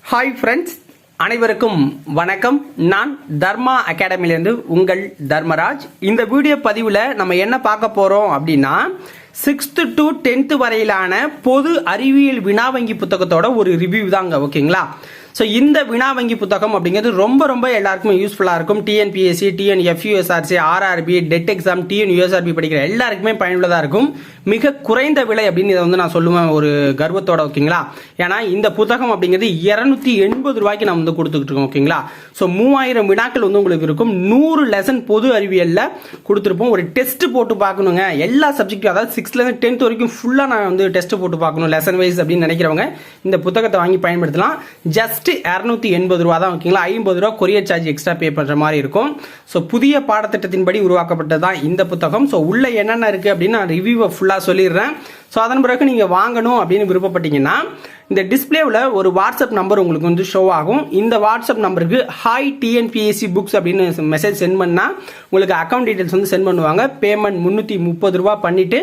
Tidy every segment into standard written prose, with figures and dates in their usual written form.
Hi friends, அனைவருக்கும் வணக்கம். நான் தர்மா அகாடமிலேருந்து உங்கள் தர்மராஜ். இந்த வீடியோ பதிவில் நம்ம என்ன பார்க்க போகிறோம் அப்படின்னா 6th to 10th வரையிலான பொது அறிவியல் வினா வங்கி புத்தகத்தோட ஒரு ரிவ்யூ தாங்க. ஓகேங்களா? ஸோ இந்த வினா வங்கி புத்தகம் அப்படிங்கிறது ரொம்ப எல்லாருக்குமே யூஸ்ஃபுல்லாக இருக்கும். TNPSC, டிஎன்எஃப்யூஎஸ்ஆர்சி, RRB, TET exam, TNUSRB படிக்கிற எல்லாருக்குமே பயனுள்ளதாக இருக்கும். மிக குறைந்த விலை அப்படின்னு இதை நான் சொல்லுவேன் ஒரு கர்வத்தோட. ஓகேங்களா? ஏன்னா இந்த புத்தகம் அப்படிங்கிறது 280 ரூபாய்க்கு நம்ம கொடுத்துக்கிட்டு இருக்கோம். ஓகேங்களா? ஸோ 3000 வினாக்கள் உங்களுக்கு இருக்கும். 100 லெசன் பொது அறிவியலில் கொடுத்துருப்போம். ஒரு டெஸ்ட் போட்டு பார்க்கணுங்க எல்லா சப்ஜெக்டும், அதாவது 6th 10th வரைக்கும் ஃபுல்லாக நான் டெஸ்ட் போட்டு பார்க்கணும் லெசன் வைஸ் அப்படின்னு நினைக்கிறவங்க இந்த புத்தகத்தை வாங்கி பயன்படுத்தலாம். ஜஸ்ட் 280 ரூபா தான். ஓகேங்களா? 50 ரூபா கொரியர் சார்ஜ் எக்ஸ்ட்ரா பே பண்ற மாதிரி இருக்கும். ஸோ புதிய பாடத்திட்டத்தின்படி உருவாக்கப்பட்டதான் இந்த புத்தகம். ஸோ உள்ள என்னென்ன இருக்கு அப்படின்னு நான் ரிவ்யூவை ஃபுல்லாக சொல்லிடுறேன். ஸோ அதன் பிறகு நீங்கள் வாங்கணும் அப்படின்னு விருப்பப்பட்டீங்கன்னா இந்த டிஸ்பிளேவில் ஒரு வாட்ஸ்அப் நம்பர் உங்களுக்கு ஷோ ஆகும். இந்த வாட்ஸ்அப் நம்பருக்கு ஹாய் டிஎன்பிஎஸ்சி புக்ஸ் அப்படின்னு மெசேஜ் சென்ட் பண்ணால் உங்களுக்கு அக்கௌண்ட் டீட்டெயில்ஸ் சென்ட் பண்ணுவாங்க. பேமெண்ட் 330 ரூபா பண்ணிட்டு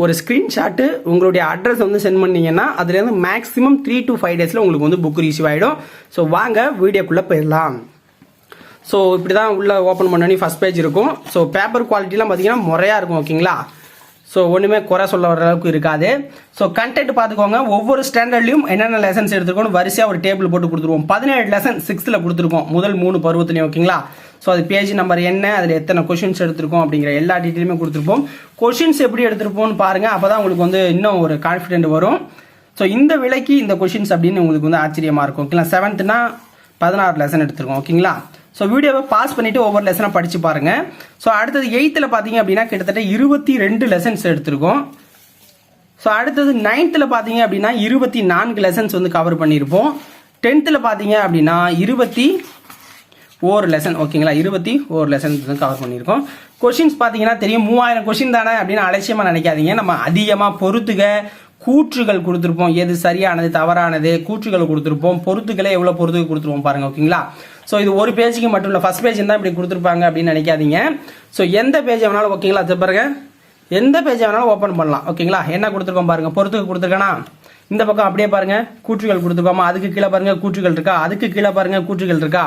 ஒரு ஸ்க்ரீன்ஷாட்டு உங்களுடைய அட்ரஸ் சென்ட் பண்ணீங்கன்னா அதுலேருந்து மேக்ஸிமம் 3 to 5 டேஸில் உங்களுக்கு புக் ரிசீவ் ஆகிடும். ஸோ வாங்க வீடியோக்குள்ளே போயிடலாம். ஸோ இப்படி தான் உள்ள ஓப்பன் பண்ணி ஃபஸ்ட் பேஜ் இருக்கும். ஸோ பேப்பர் குவாலிட்டிலாம் பார்த்தீங்கன்னா முறையாக இருக்கும். ஓகேங்களா? ஸோ ஒன்றுமே குறை சொல்ல வர அளவுக்கு இருக்காது. ஸோ கண்டென்ட் பார்த்துக்கோங்க. ஒவ்வொரு ஸ்டாண்டர்ட்லையும் என்னென்ன லெசன்ஸ் எடுத்துருக்கோம் வரிசையாக ஒரு டேபிள் போட்டு கொடுத்துருவோம். 17 லெசன் 6th கொடுத்துருக்கோம், முதல் 3 பருவத்துலையும். ஓகேங்களா? ஸோ அது பேஜ் நம்பர் என்ன, அதில் எத்தனை கொஷின்ஸ் எடுத்திருக்கோம் அப்படிங்கிற எல்லா டீட்டெயிலுமே கொடுத்துருப்போம். கொஷின்ஸ் எப்படி எடுத்திருப்போம்னு பாருங்கள். அப்போ தான் உங்களுக்கு இன்னும் ஒரு கான்ஃபிடென்ட் வரும். ஸோ இந்த விலைக்கு இந்த கொஷின்ஸ் அப்படின்னு உங்களுக்கு ஆச்சரியமாக இருக்கும். ஓகேங்களா? 7th 16 லெசன் எடுத்திருக்கோம். ஓகேங்களா? ஸோ வீடியோவை பாஸ் பண்ணிவிட்டு ஒவ்வொரு லெசனாக படித்து பாருங்கள். ஸோ அடுத்தது 8th பார்த்தீங்க அப்படின்னா கிட்டத்தட்ட 22 லெசன்ஸ் எடுத்திருக்கோம். ஸோ அடுத்தது 9th பார்த்தீங்க அப்படின்னா 24 லெசன்ஸ் கவர் பண்ணியிருப்போம். 10th பார்த்தீங்க அப்படின்னா 21 லெசன். ஓகேங்களா? 21 லெசன் கவர் பண்ணியிருக்கோம். கொஷின்ஸ் பார்த்தீங்கன்னா தெரியும், 3000 கொஷின் தானே அப்படின்னு அலட்சியமாக நினைக்காதீங்க. நம்ம அதிகமாக பொறுத்துக கூற்றுகள் கொடுத்துருப்போம். எது சரியானது தவறானது கூற்றுகள் கொடுத்துருப்போம். பொறுத்துக்களே எவ்வளோ பொறுத்துக்கு கொடுத்துருப்போம் பாருங்க. ஓகேங்களா? ஸோ இது ஒரு பேஜுக்கு மட்டும் இல்லை, ஃபர்ஸ்ட் பேஜ் தான் இப்படி கொடுத்துருப்பாங்க அப்படின்னு நினைக்காதீங்க. ஸோ எந்த பேஜ் வேணாலும், ஓகேங்களா, பாருங்க, எந்த பேஜ் வேணாலும் ஓப்பன் பண்ணலாம். ஓகேங்களா? என்ன கொடுத்துருக்கோம் பாருங்க, பொறுத்துக்கு கொடுத்துருக்கேனா, இந்த பக்கம் அப்படியே பாருங்க கூற்றுகள் கொடுத்துருக்கோமா, அதுக்கு கீழே பாருங்க கூற்றுகள் இருக்கா, அதுக்கு கீழே பாருங்க கூற்றுகள் இருக்கா,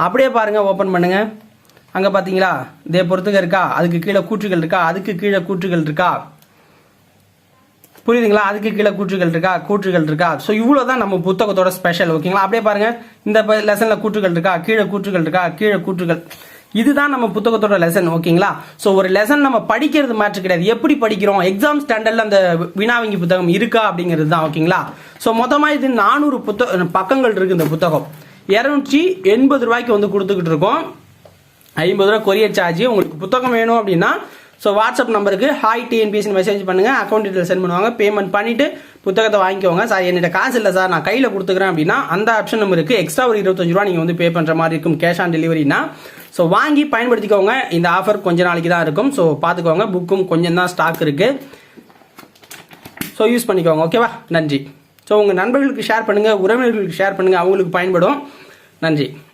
அப்படியே பாருங்க ஓப்பன் பண்ணுங்க. அங்கே பார்த்தீங்களா இதே பொறுத்துக்க இருக்கா, அதுக்கு கீழே கூற்றுகள் இருக்கா, அதுக்கு கீழே கூற்றுகள் இருக்கா, புரியுதுங்களா? அதுக்கு கீழே கூற்றுகள் இருக்கா. ஸோ இவ்வளோதான் நம்ம புத்தகத்தோட ஸ்பெஷல். ஓகேங்களா? அப்படியே பாருங்க, இந்த லெசனில் கூற்றுகள் இருக்கா, கீழே கூற்றுகள் இருக்கா, கீழே கூற்றுகள். இதுதான் நம்ம புத்தகத்தோட லெசன். ஓகேங்களா? ஸோ ஒரு லெசன் நம்ம படிக்கிறது மாற்று கிடையாது, எப்படி படிக்கிறோம், எக்ஸாம் ஸ்டாண்டர்டில் அந்த வினாவங்கி புத்தகம் இருக்கா அப்படிங்கிறது தான். ஓகேங்களா? ஸோ மொத்தமாக இது 400 பக்கங்கள் இருக்கு. இந்த புத்தகம் 280 ரூபாய்க்கு கொடுத்துக்கிட்டு இருக்கோம். 50 ரூபா கொரியர் சார்ஜ். உங்களுக்கு புத்தகம் வேணும் அப்படின்னா ஸோ வாட்ஸ்அப் நம்பருக்கு ஹாய் டிஎன்பிஎஸ்சி மெசேஜ் பண்ணுங்க, அக்கௌண்ட் டீட்டெயில் சென்ட் பண்ணுவாங்க. பேமெண்ட் பண்ணிட்டு புத்தகத்தை வாங்கிக்கோங்க. சார் என்கிட்ட காசு இல்லை சார், நான் கையில் கொடுத்துக்கிறேன் அப்படின்னா அந்த ஆப்ஷன் நம்ம இருக்கு. எக்ஸ்ட்ரா ஒரு 25 ரூபா நீங்கள் பே பண்ணுற மாதிரி இருக்கும், கேஷ் ஆன் டெலிவரினா. ஸோ வாங்கி பயன்படுத்திக்கோங்க. இந்த ஆஃபர் கொஞ்ச நாளைக்கு தான் இருக்கும். ஸோ பார்த்துக்கோங்க, புக்கும் கொஞ்சம் தான் ஸ்டாக் இருக்கு. ஸோ யூஸ் பண்ணிக்கோங்க. ஓகேவா? நன்றி. ஸோ உங்கள் நண்பர்களுக்கு ஷேர் பண்ணுங்க, உறவினர்களுக்கு ஷேர் பண்ணுங்க, அவங்களுக்கு பயன்படும். நன்றி.